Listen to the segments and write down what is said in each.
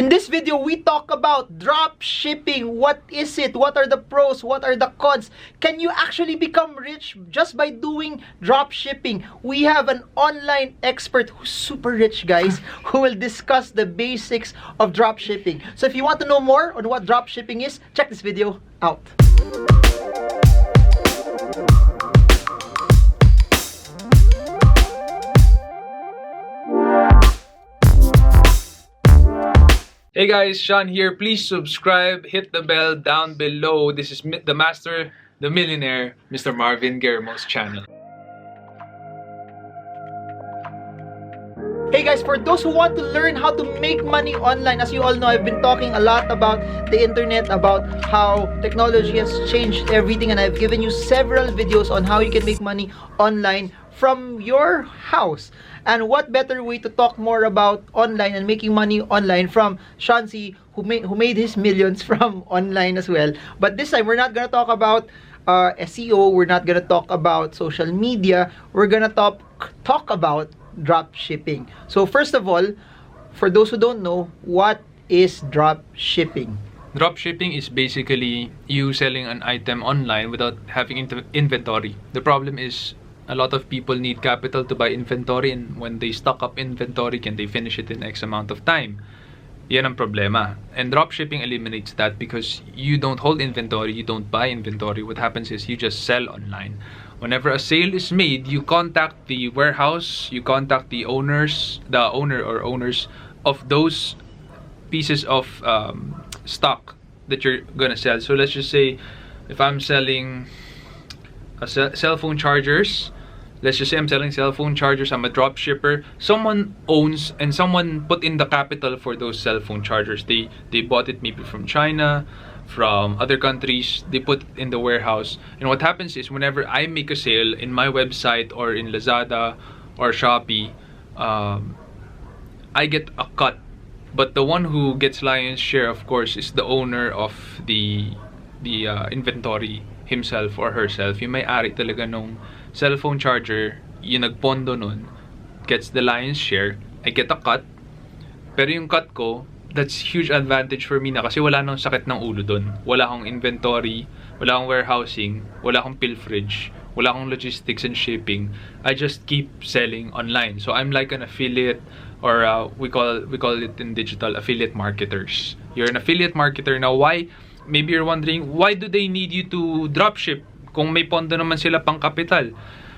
In this video, we talk about drop shipping. What is it? What are the pros? What are the cons? Can you actually become rich just by doing drop shipping? We have an online expert who's super rich, guys, who will discuss the basics of drop shipping. So if you want to know more on what drop shipping is, check this video out. Hey guys, Sean here. Please subscribe, hit the bell down below. This is the master, the millionaire, Mr. Marvin Guillermo's channel. Hey guys, for those who want to learn how to make money online, as you all know, I've been talking a lot about the internet, about how technology has changed everything, and I've given you several videos on how you can make money online from your house. And what better way to talk more about online and making money online from Sean C, who made his millions from online as well. But this time, we're not gonna talk about SEO, we're not gonna talk about social media, we're gonna talk about drop shipping. So first of all, for those who don't know, what is drop shipping? Drop shipping is basically you selling an item online without having inventory. The problem is a lot of people need capital to buy inventory, and when they stock up inventory, can they finish it in X amount of time? Yan ang problema. And dropshipping eliminates that because you don't hold inventory, you don't buy inventory. What happens is you just sell online. Whenever a sale is made, you contact the warehouse, you contact the owner or owners of those pieces of stock that you're gonna sell. So let's just say if I'm selling cell phone chargers, let's just say I'm selling cell phone chargers, I'm a drop shipper, someone owns and someone put in the capital for those cell phone chargers. They bought it maybe from China, from other countries, they put it in the warehouse. And what happens is whenever I make a sale in my website or in Lazada or Shopee, I get a cut. But the one who gets lion's share, of course, is the owner of the inventory himself or herself. Yung may-ari talaga nung cellphone charger, yung nagpondo nun, gets the lion's share. I get a cut. Pero yung cut ko, that's huge advantage for me na kasi wala nang sakit ng ulo dun. Wala akong inventory, wala akong warehousing, wala akong pilferage, wala akong logistics and shipping. I just keep selling online. So I'm like an affiliate, or we call it in digital affiliate marketers. You're an affiliate marketer. Now, why? Maybe you're wondering, why do they need you to dropship kung may pondo naman sila pang kapital?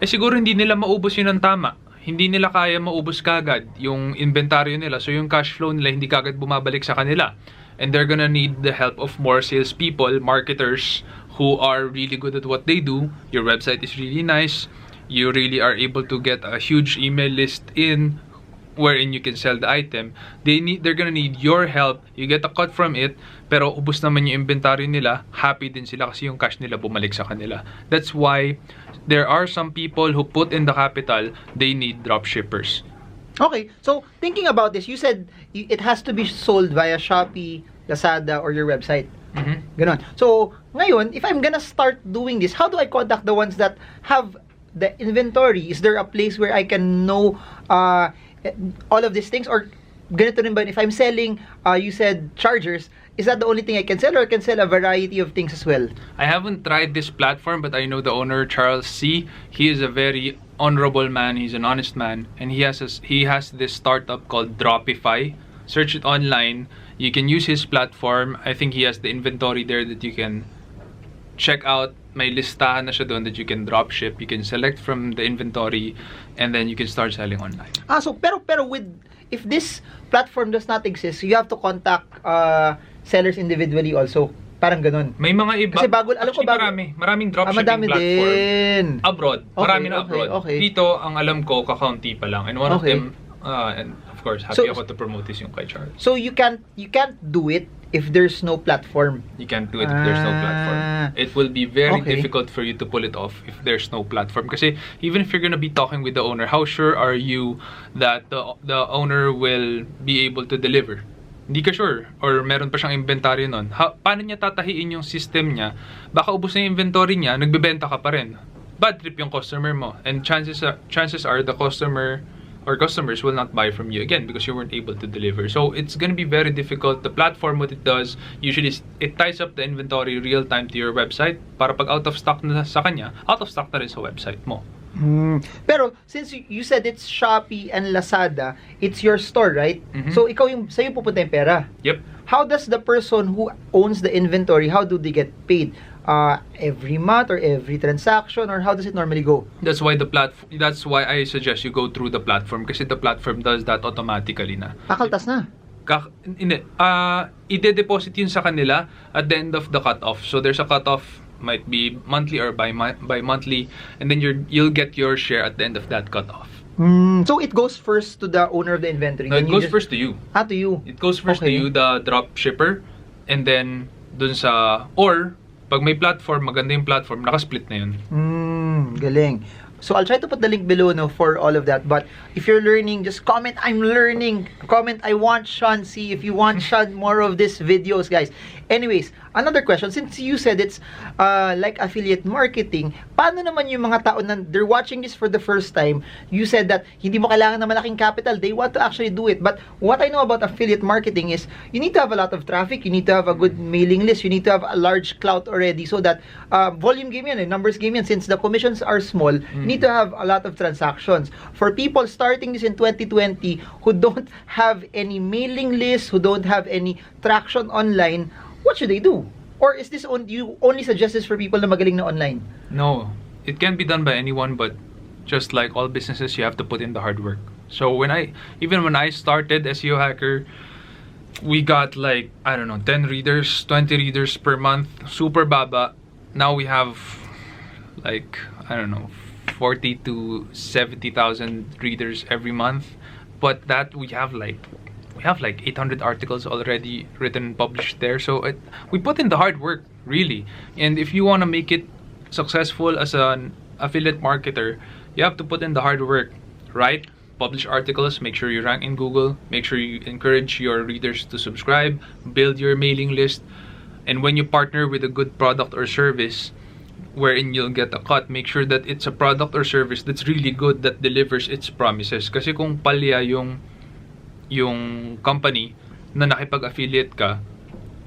Eh siguro hindi nila maubos yun ng tama. Hindi nila kaya maubos kagad yung inventaryo nila. So yung cash flow nila hindi kagad bumabalik sa kanila. And they're gonna need the help of more salespeople, marketers who are really good at what they do. Your website is really nice. You really are able to get a huge email list in wherein you can sell the item. They're gonna need your help. You get a cut from it, pero ubos naman yung inventory nila. Happy din sila kasi yung cash nila bumalik sa kanila. That's why there are some people who put in the capital, they need dropshippers. Okay, so thinking about this, you said it has to be sold via Shopee, Lazada, or your website. Ganon. So ngayon, if I'm gonna start doing this, how do I contact the ones that have the inventory? Is there a place where I can know all of these things? Or ganito rin ba, if I'm selling, you said chargers, is that the only thing I can sell, or I can sell a variety of things as well? I haven't tried this platform, but I know the owner, Charles C. He is a very honorable man. He's an honest man, and he has this startup called Dropify. Search it online. You can use his platform. I think he has the inventory there that you can check out. May listahan na siya doon that you can drop ship. You can select from the inventory, and then you can start selling online. So pero with, if this platform does not exist, you have to contact sellers individually also. Parang ganun. May mga iba. Kasi bago, alam ko bago. Maraming dropshipping platform. Din. Abroad. Marami na abroad. Okay. Dito, ang alam ko, kakaunti pa lang. And one of them, and of course, happy ako to promote this yung kay Charles. So you can't do it if there's no platform. You can't do it if there's no platform. It will be very difficult for you to pull it off if there's no platform. Kasi even if you're gonna be talking with the owner, how sure are you that the owner will be able to deliver? Hindi ka sure, or meron pa siyang inventory nun. Paano niya tatahiin yung system niya? Baka ubos na yung inventory niya, nagbebenta ka pa rin. Bad trip yung customer mo. And chances are the customer or customers will not buy from you again because you weren't able to deliver. So it's going to be very difficult. The platform, what it does, usually it ties up the inventory real time to your website para pag out of stock na sa kanya, out of stock na rin sa website mo. Pero since you said it's Shopee and Lazada, it's your store, right? So ikaw sa'yo pupunta yung pera. Yep. How does the person who owns the inventory, how do they get paid? Every month or every transaction, or how does it normally go? That's why I suggest you go through the platform kasi the platform does that automatically na. Kakaltas na. Ide-deposit yun sa kanila at the end of the cutoff. So there's a cutoff, might be monthly or bi-monthly, and then you'll get your share at the end of that cutoff. So it goes first to the owner of the inventory. No, it goes first to you. To you. It goes first to you, the drop shipper, and then dun sa, or pag may platform, maganda yung platform, nakasplit na yun. Galing. So I'll try to put the link below for all of that. But if you're learning, just comment, I'm learning. Comment, I want Sean C. If you want Sean more of these videos, guys. Anyways, another question. Since you said it's like affiliate marketing, paano naman yung mga tao na they're watching this for the first time? You said that hindi mo kailangan ng malaking capital. They want to actually do it. But what I know about affiliate marketing is you need to have a lot of traffic. You need to have a good mailing list. You need to have a large clout already so that volume game yan, numbers game yan. Since the commissions are small, you need to have a lot of transactions. For people starting this in 2020 who don't have any mailing list, who don't have any traction online, what should they do? Or is this you only suggest this for people na magaling na online? No, it can be done by anyone, but just like all businesses, you have to put in the hard work. So when I started SEO Hacker, we got like, I don't know, 10 readers, 20 readers per month, super baba. Now we have like, I don't know, 40 to 70,000 readers every month. But that we have like 800 articles already written and published there. So we put in the hard work, really. And if you want to make it successful as an affiliate marketer, you have to put in the hard work, right? Publish articles, make sure you rank in Google, make sure you encourage your readers to subscribe, build your mailing list, and when you partner with a good product or service wherein you'll get a cut, make sure that it's a product or service that's really good, that delivers its promises. Kasi kung palya yung company na nakipag-affiliate ka,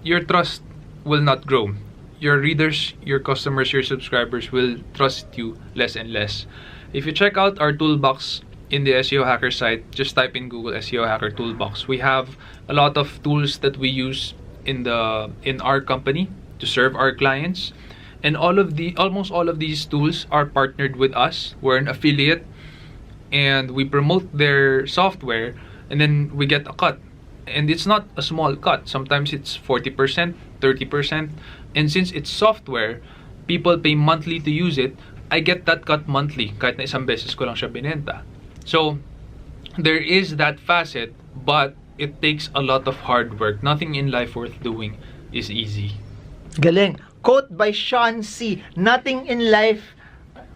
your trust will not grow. Your readers, your customers, your subscribers will trust you less and less. If you check out our toolbox in the SEO Hacker site, just type in Google SEO Hacker Toolbox. We have a lot of tools that we use in our company to serve our clients. And almost all of these tools are partnered with us. We're an affiliate and we promote their software, and then we get a cut. And it's not a small cut. Sometimes it's 40%, 30%. And since it's software, people pay monthly to use it. I get that cut monthly kahit na isang beses ko lang siya binenta. So there is that facet, but it takes a lot of hard work. Nothing in life worth doing is easy. Galing. Quote by Sean C. Nothing in life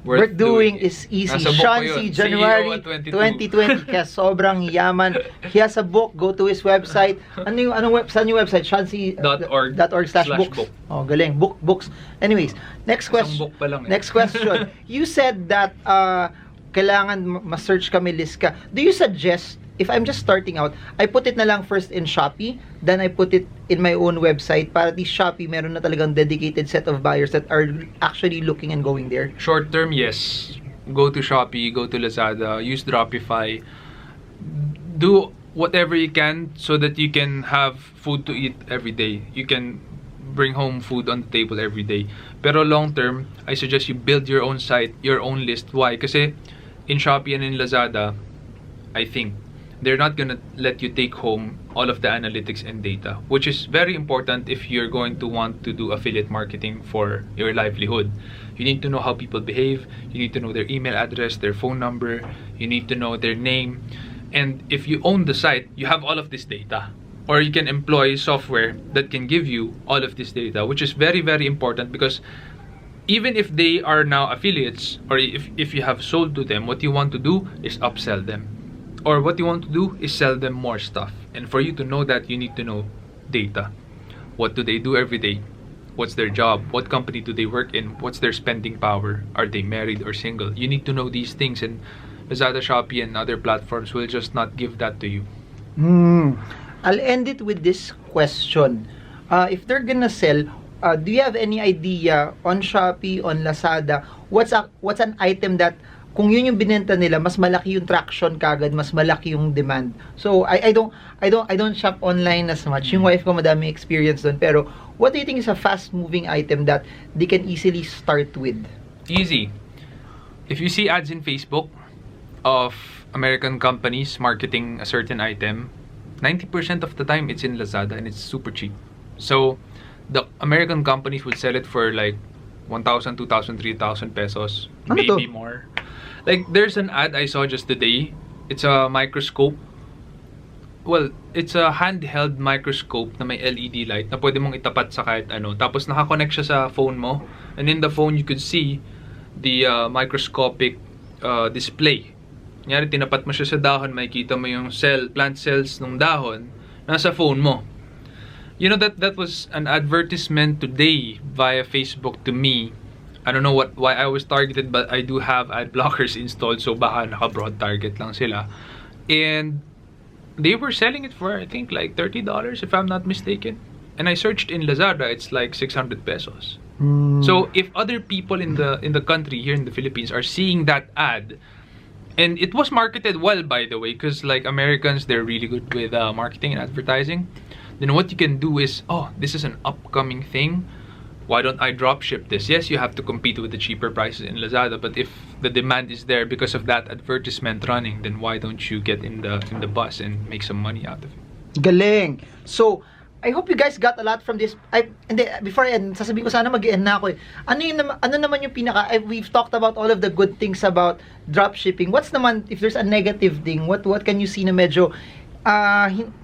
worth doing is easy. Sean C. January 2020. Kaya sobrang yaman. He has a book. Go to his website. Saan yung website? seanc.org/books. Oh, galing. Books. Anyways, next question. Book pa lang eh. Next question. You said that kailangan ma-search ka, may list ka. Do you suggest, if I'm just starting out, I put it na lang first in Shopee, then I put it in my own website para di Shopee meron na talagang dedicated set of buyers that are actually looking and going there? Short term, yes. Go to Shopee, go to Lazada, use Dropify. Do whatever you can so that you can have food to eat every day. You can bring home food on the table every day. Pero long term, I suggest you build your own site, your own list. Why? Kasi in Shopee and in Lazada, I think they're not gonna let you take home all of the analytics and data, which is very important if you're going to want to do affiliate marketing for your livelihood. You need to know how people behave, you need to know their email address, their phone number, you need to know their name. And if you own the site, you have all of this data. Or you can employ software that can give you all of this data, which is very, very important, because even if they are now affiliates, or if you have sold to them, what you want to do is upsell them. Or what you want to do is sell them more stuff. And for you to know that, you need to know data. What do they do every day? What's their job? What company do they work in? What's their spending power? Are they married or single? You need to know these things, and Lazada, Shopee, and other platforms will just not give that to you. I'll end it with this question. If they're gonna sell, do you have any idea on Shopee, on Lazada, what's an item that kung yun yung binenta nila, mas malaki yung traction kagad, mas malaki yung demand. So I don't shop online as much. Yung wife ko madami experience doon, pero what do you think is a fast moving item that they can easily start with? Easy. If you see ads in Facebook of American companies marketing a certain item, 90% of the time it's in Lazada and it's super cheap. So the American companies would sell it for like 1,000, 2,000, 3,000 pesos, maybe more. Like there's an ad I saw just today. It's a microscope. Well, it's a handheld microscope na may LED light na pwede mong itapat sa kahit ano. Tapos nakakonect siya sa phone mo. And in the phone, you could see the microscopic display. Kunyari, tinapat mo siya sa dahon, makikita mo yung plant cells ng dahon, nasa phone mo. You know, that was an advertisement today via Facebook to me. I don't know why I was targeted, but I do have ad blockers installed, so baka naka-broad target lang sila. And they were selling it for, I think, like $30, if I'm not mistaken. And I searched in Lazada, it's like 600 pesos. So if other people in the country here in the Philippines are seeing that ad, and it was marketed well, by the way, because like Americans, they're really good with marketing and advertising. Then what you can do is, oh, this is an upcoming thing. Why don't I drop ship this? Yes, you have to compete with the cheaper prices in Lazada, but if the demand is there because of that advertisement running, then why don't you get in the bus and make some money out of it? Galing. So I hope you guys got a lot from this. Before I end, sasabihin ko sana mag-end na ako eh. Ano naman yung we've talked about all of the good things about drop shipping. What's naman, if there's a negative thing, what can you see na medyo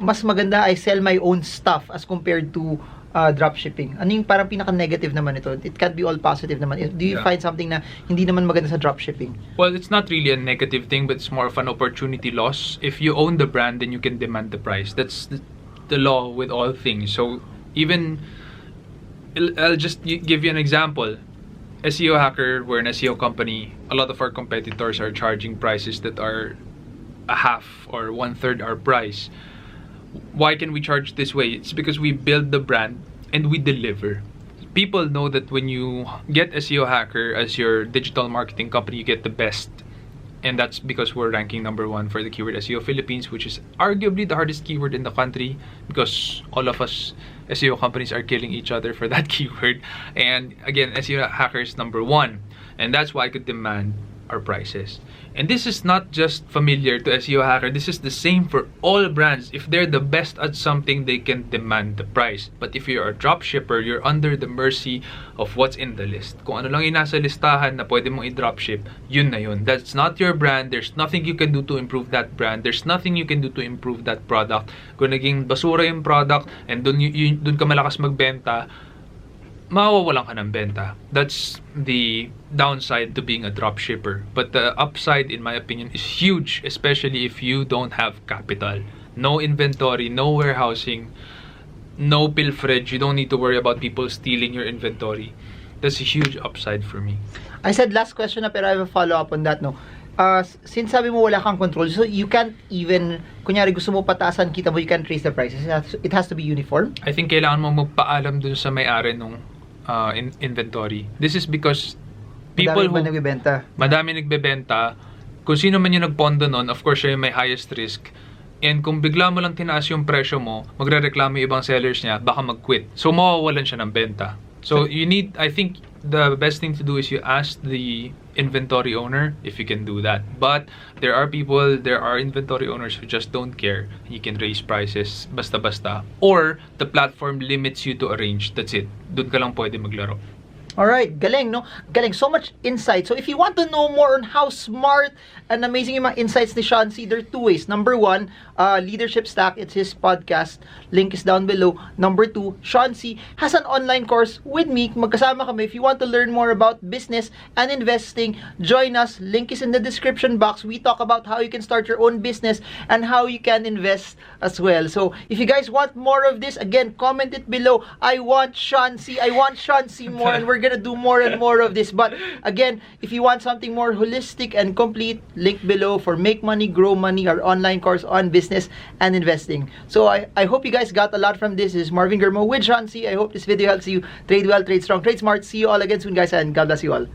mas maganda I sell my own stuff as compared to drop shipping? Ano yung parang pinaka-negative naman ito? It can't be all positive naman. Do you find something na hindi naman maganda sa drop shipping? Well, it's not really a negative thing, but it's more of an opportunity loss. If you own the brand, then you can demand the price. That's the law with all things. So even I'll just give you an example. SEO Hacker, we're an SEO company. A lot of our competitors are charging prices that are a half or 1/3 our price. Why can we charge this way? It's because we build the brand and we deliver. People know that when you get SEO Hacker as your digital marketing company, you get the best. And that's because we're ranking #1 for the keyword SEO Philippines, which is arguably the hardest keyword in the country because all of us SEO companies are killing each other for that keyword. And again, SEO Hacker is #1. And that's why I could demand our prices. And this is not just familiar to SEO Hacker. This is the same for all brands. If they're the best at something, they can demand the price. But if you're a drop shipper, you're under the mercy of what's in the list. Kung ano lang yung nasa listahan na pwede mong i-drop ship, yun na yun. That's not your brand. There's nothing you can do to improve that brand. There's nothing you can do to improve that product. Kung naging basura yung product and dun ka malakas magbenta, mawawalan ka ng benta. That's the downside to being a drop shipper. But the upside, in my opinion, is huge, especially if you don't have capital. No inventory, no warehousing, no pilferage. You don't need to worry about people stealing your inventory. That's a huge upside for me. I said last question na, pero I have a follow-up on that, no? Since sabi mo wala kang control, so you can't even, kunyari gusto mo pataasan kita mo, you can't raise the prices. It has to be uniform? I think kailangan mo magpaalam dun sa may-ari nung inventory. This is because people madami nagbebenta. Kung sino man yung nagpondo nun, of course siya yung may highest risk. And kung bigla mo lang tinaas yung presyo mo, magre-reklamo yung ibang sellers niya, baka mag-quit. So mawawalan siya ng benta. So you need, I think the best thing to do is you ask the inventory owner if you can do that. But there are inventory owners who just don't care. You can raise prices basta-basta. Or the platform limits you to a range. That's it. Doon ka lang pwede maglaro. Alright, galing, no? Galing. So much insight. So if you want to know more on how smart and amazing yung mga insights ni Sean C, there are 2 ways. #1, Leadership Stack. It's his podcast. Link is down below. #2, Sean C has an online course with me. Magkasama kami. If you want to learn more about business and investing, join us. Link is in the description box. We talk about how you can start your own business and how you can invest as well. So if you guys want more of this, again, comment it below. I want Sean C. I want Sean C more, and we're gonna gonna do more and more of this. But again, if you want something more holistic and complete, link below for Make Money, Grow Money, our online course on business and investing. So I hope you guys got a lot from this. This is Marvin Germo with John C. I hope this video helps you trade well, trade strong, trade smart. See you all again soon, guys, and God bless you all.